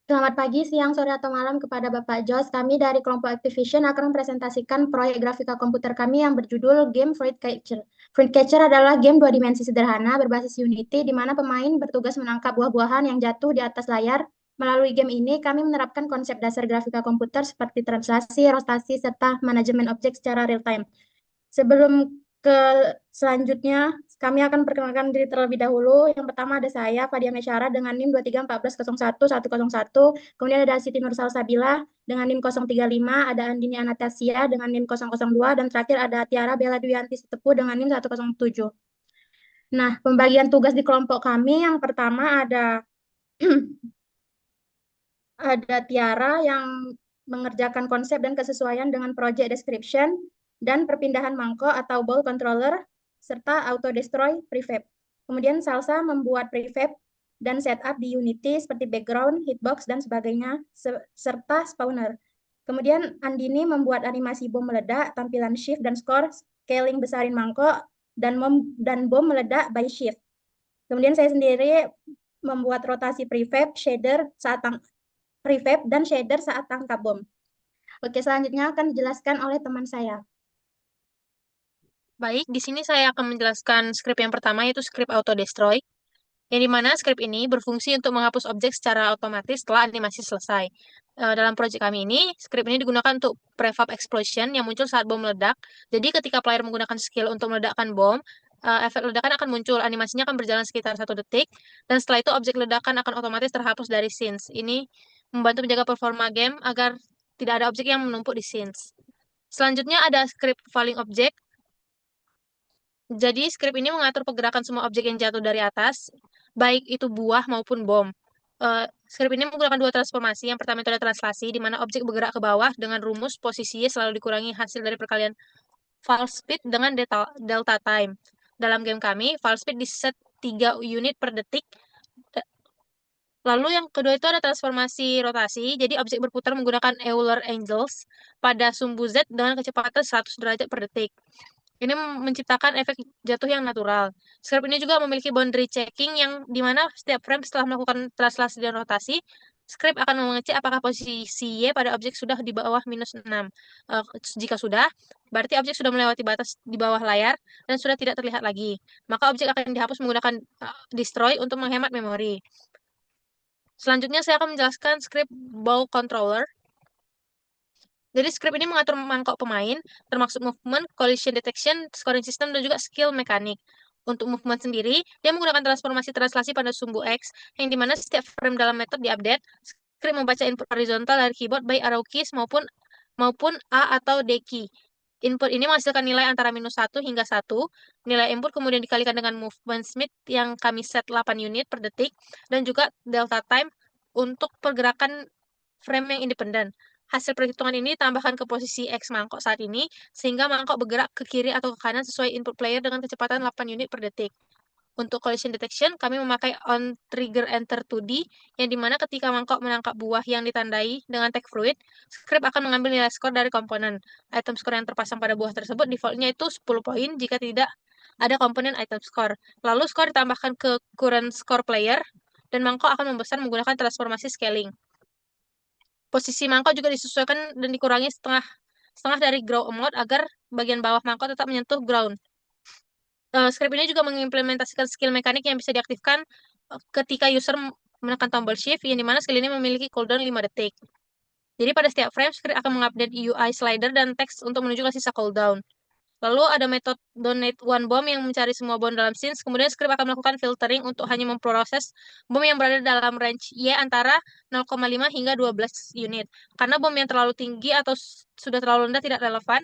Selamat pagi, siang, sore, atau malam kepada Bapak Jos. Kami dari kelompok Activision akan mempresentasikan proyek grafika komputer kami yang berjudul Game Fruit Catcher. Fruit Catcher adalah game dua dimensi sederhana berbasis Unity di mana pemain bertugas menangkap buah-buahan yang jatuh di atas layar. Melalui game ini, kami menerapkan konsep dasar grafika komputer seperti translasi, rotasi, serta manajemen objek secara real-time. Sebelum ke selanjutnya, kami akan perkenalkan diri terlebih dahulu. Yang pertama ada saya, Fadia Mesyara, dengan NIM 2314011101. Kemudian ada Siti Nur Salsabila dengan NIM 035, ada Andini Anastasia dengan NIM 002, dan terakhir ada Tiara Bella Duyanti Setepu dengan NIM 107. Nah, pembagian tugas di kelompok kami yang pertama ada ada Tiara yang mengerjakan konsep dan kesesuaian dengan project description dan perpindahan mangkok atau ball controller serta auto destroy prefab. Kemudian Salsa membuat prefab dan setup di Unity seperti background, hitbox dan sebagainya serta spawner. Kemudian Andini membuat animasi bom meledak, tampilan shift dan score, scaling besarin mangkok dan bom meledak by shift. Kemudian saya sendiri membuat rotasi prefab, prefab dan shader saat tangkap bom. Oke, selanjutnya akan dijelaskan oleh teman saya. Baik, di sini saya akan menjelaskan script yang pertama yaitu script auto destroy, yang dimana script ini berfungsi untuk menghapus objek secara otomatis setelah animasi selesai. Dalam proyek kami ini, script ini digunakan untuk prefab explosion yang muncul saat bom meledak. Jadi ketika player menggunakan skill untuk meledakkan bom, efek ledakan akan muncul, animasinya akan berjalan sekitar 1 detik, dan setelah itu objek ledakan akan otomatis terhapus dari scenes. Ini membantu menjaga performa game agar tidak ada objek yang menumpuk di scenes. Selanjutnya ada script falling object. Jadi, script ini mengatur pergerakan semua objek yang jatuh dari atas, baik itu buah maupun bom. Script ini menggunakan dua transformasi. Yang pertama itu ada translasi, di mana objek bergerak ke bawah dengan rumus posisinya selalu dikurangi hasil dari perkalian fall speed dengan delta time. Dalam game kami, fall speed diset 3 unit per detik. Lalu yang kedua itu ada transformasi rotasi. Jadi objek berputar menggunakan Euler Angles pada sumbu Z dengan kecepatan 100 derajat per detik. Ini menciptakan efek jatuh yang natural. Script ini juga memiliki boundary checking yang dimana setiap frame setelah melakukan translasi dan rotasi, script akan mengecek apakah posisi Y pada objek sudah di bawah -6. Jika sudah, berarti objek sudah melewati batas di bawah layar dan sudah tidak terlihat lagi. Maka objek akan dihapus menggunakan destroy untuk menghemat memori. Selanjutnya saya akan menjelaskan script ball controller. Jadi script ini mengatur mangkok pemain, termasuk movement, collision detection, scoring system, dan juga skill mekanik. Untuk movement sendiri, dia menggunakan transformasi translasi pada sumbu X, yang dimana setiap frame dalam metode diupdate. Script membaca input horizontal dari keyboard by arrow keys maupun A atau D key. Input ini menghasilkan nilai antara -1 hingga 1. Nilai input kemudian dikalikan dengan movement speed yang kami set 8 unit per detik, dan juga delta time untuk pergerakan frame yang independen. Hasil perhitungan ini ditambahkan ke posisi X mangkok saat ini, sehingga mangkok bergerak ke kiri atau ke kanan sesuai input player dengan kecepatan 8 unit per detik. Untuk collision detection, kami memakai on trigger enter 2D, yang dimana ketika mangkok menangkap buah yang ditandai dengan tag fruit, script akan mengambil nilai skor dari komponen. Item skor yang terpasang pada buah tersebut defaultnya itu 10 poin jika tidak ada komponen item score. Lalu skor ditambahkan ke current score player, dan mangkok akan membesar menggunakan transformasi scaling. Posisi mangkok juga disesuaikan dan dikurangi setengah setengah dari grow amount agar bagian bawah mangkok tetap menyentuh ground. Script ini juga mengimplementasikan skill mekanik yang bisa diaktifkan ketika user menekan tombol shift, yang dimana skill ini memiliki cooldown 5 detik. Jadi pada setiap frame, script akan mengupdate UI slider dan teks untuk menunjukkan sisa cooldown. Lalu ada metode donate one bomb yang mencari semua bom dalam scenes. Kemudian script akan melakukan filtering untuk hanya memproses bom yang berada dalam range Y antara 0,5 hingga 12 unit. Karena bom yang terlalu tinggi atau sudah terlalu rendah tidak relevan.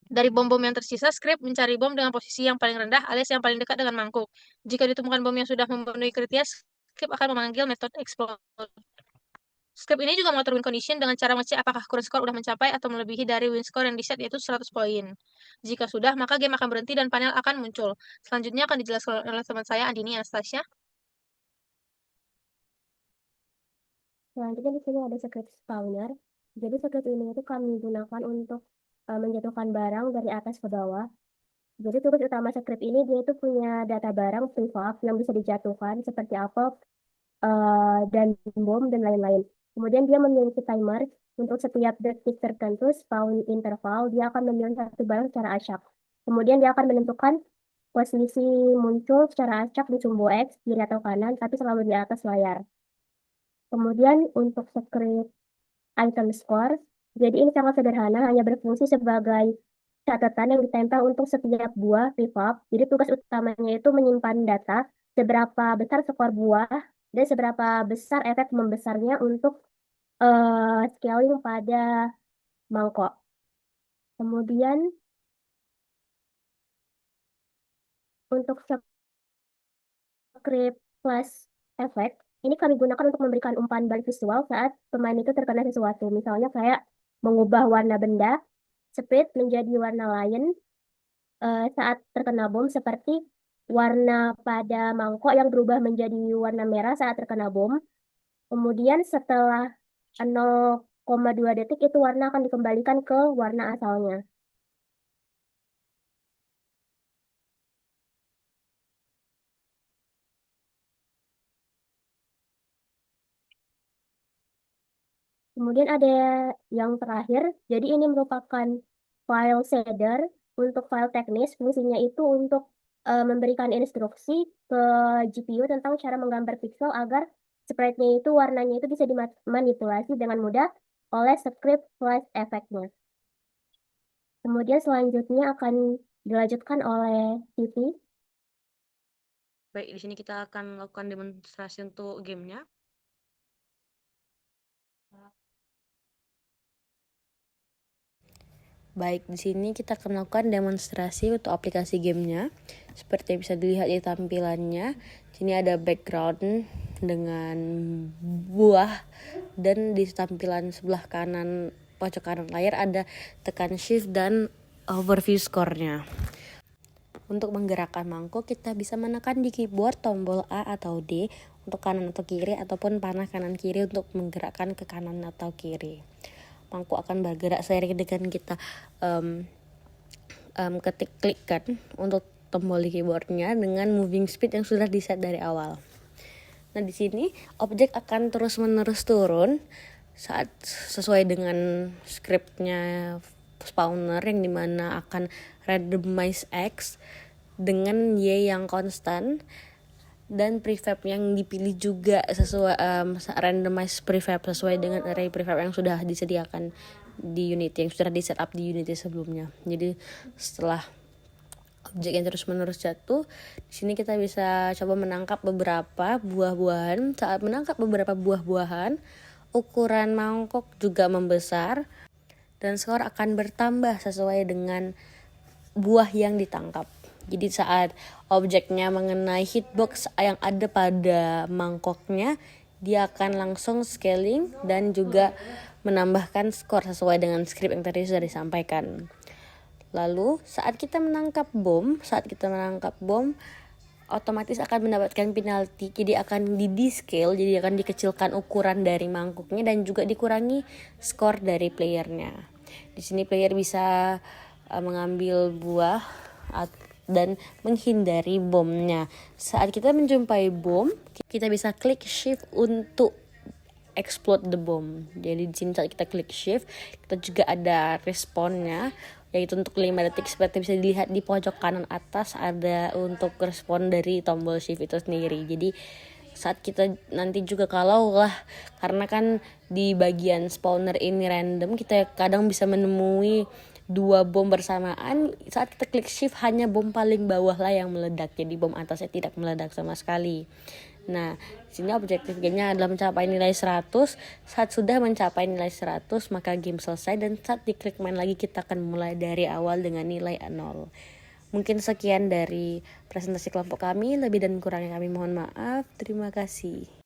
Dari bom-bom yang tersisa, script mencari bom dengan posisi yang paling rendah alias yang paling dekat dengan mangkuk. Jika ditemukan bom yang sudah memenuhi kriteria, script akan memanggil metode explode. Script ini juga mengatur win condition dengan cara mengecek apakah current score sudah mencapai atau melebihi dari win score yang diset yaitu 100 poin. Jika sudah, maka game akan berhenti dan panel akan muncul. Selanjutnya akan dijelaskan oleh teman saya, Andini Anastasia. Selanjutnya di sini ada script spawner. Jadi script ini itu kami gunakan untuk menjatuhkan barang dari atas ke bawah. Jadi tugas utama script ini dia itu punya data barang prefab yang bisa dijatuhkan seperti apel, dan bom dan lain-lain. Kemudian dia memiliki timer untuk setiap detik tertentu, spawn interval, dia akan memilih satu barang secara acak. Kemudian dia akan menentukan posisi muncul secara acak di sumbu X, kiri atau kanan, tapi selalu di atas layar. Kemudian untuk script item score, jadi ini sangat sederhana, hanya berfungsi sebagai catatan yang ditempel untuk setiap buah pivot. Jadi tugas utamanya itu menyimpan data seberapa besar skor buah dan seberapa besar efek membesarnya untuk scaling pada mangkok. Kemudian untuk script plus efek, ini kami gunakan untuk memberikan umpan balik visual saat pemain itu terkena sesuatu. Misalnya kayak mengubah warna benda, speed menjadi warna lain saat terkena bom, seperti warna pada mangkok yang berubah menjadi warna merah saat terkena bom. Kemudian setelah 0,2 detik itu warna akan dikembalikan ke warna asalnya. Kemudian ada yang terakhir, jadi ini merupakan file shader untuk file teknis. Fungsinya itu untuk memberikan instruksi ke GPU tentang cara menggambar pixel agar sprite-nya itu warnanya itu bisa dimanipulasi dengan mudah oleh script flash efeknya. Kemudian selanjutnya akan dilanjutkan oleh TV. Baik, di sini kita akan melakukan demonstrasi untuk gamenya. Baik, di sini kita akan melakukan demonstrasi untuk aplikasi gamenya. Seperti yang bisa dilihat di tampilannya, sini ada background dengan buah, dan di tampilan sebelah kanan pojok kanan layar ada tekan shift dan overview skornya. Untuk menggerakkan mangkuk, kita bisa menekan di keyboard tombol A atau D untuk kanan atau kiri, ataupun panah kanan kiri untuk menggerakkan ke kanan atau kiri. Mangkuk akan bergerak seiring dengan kita klikkan untuk tombol di keyboardnya dengan moving speed yang sudah di-set dari awal. Nah, di sini objek akan terus-menerus turun saat sesuai dengan scriptnya spawner, yang dimana akan randomize X dengan Y yang konstan, dan prefab yang dipilih juga sesuai randomize prefab sesuai dengan array prefab yang sudah disediakan di Unity, yang sudah di setup di Unity sebelumnya. Jadi setelah objek yang terus-menerus jatuh, di sini kita bisa coba menangkap beberapa buah-buahan. Saat menangkap beberapa buah-buahan, ukuran mangkok juga membesar dan skor akan bertambah sesuai dengan buah yang ditangkap. Jadi saat objeknya mengenai hitbox yang ada pada mangkoknya, dia akan langsung scaling dan juga menambahkan skor sesuai dengan script yang tadi sudah disampaikan. Lalu saat kita menangkap bom, otomatis akan mendapatkan penalti. Jadi akan di-descale, jadi akan dikecilkan ukuran dari mangkuknya dan juga dikurangi skor dari playernya. Di sini player bisa mengambil buah dan menghindari bomnya. Saat kita menjumpai bom, kita bisa klik shift untuk explode the bomb. Jadi di sini saat kita klik shift, kita juga ada responnya, yaitu untuk 5 detik. Seperti bisa dilihat di pojok kanan atas ada untuk respon dari tombol shift itu sendiri. Jadi saat kita nanti juga karena kan di bagian spawner ini random, kita kadang bisa menemui 2 bom bersamaan. Saat kita klik shift, hanya bom paling bawah lah yang meledak, jadi bom atasnya tidak meledak sama sekali. Nah, sini objektif gamenya adalah mencapai nilai 100. Saat sudah mencapai nilai 100, maka game selesai, dan saat diklik main lagi kita akan mulai dari awal dengan nilai 0. Mungkin sekian dari presentasi kelompok kami, lebih dan kurangnya kami mohon maaf. Terima kasih.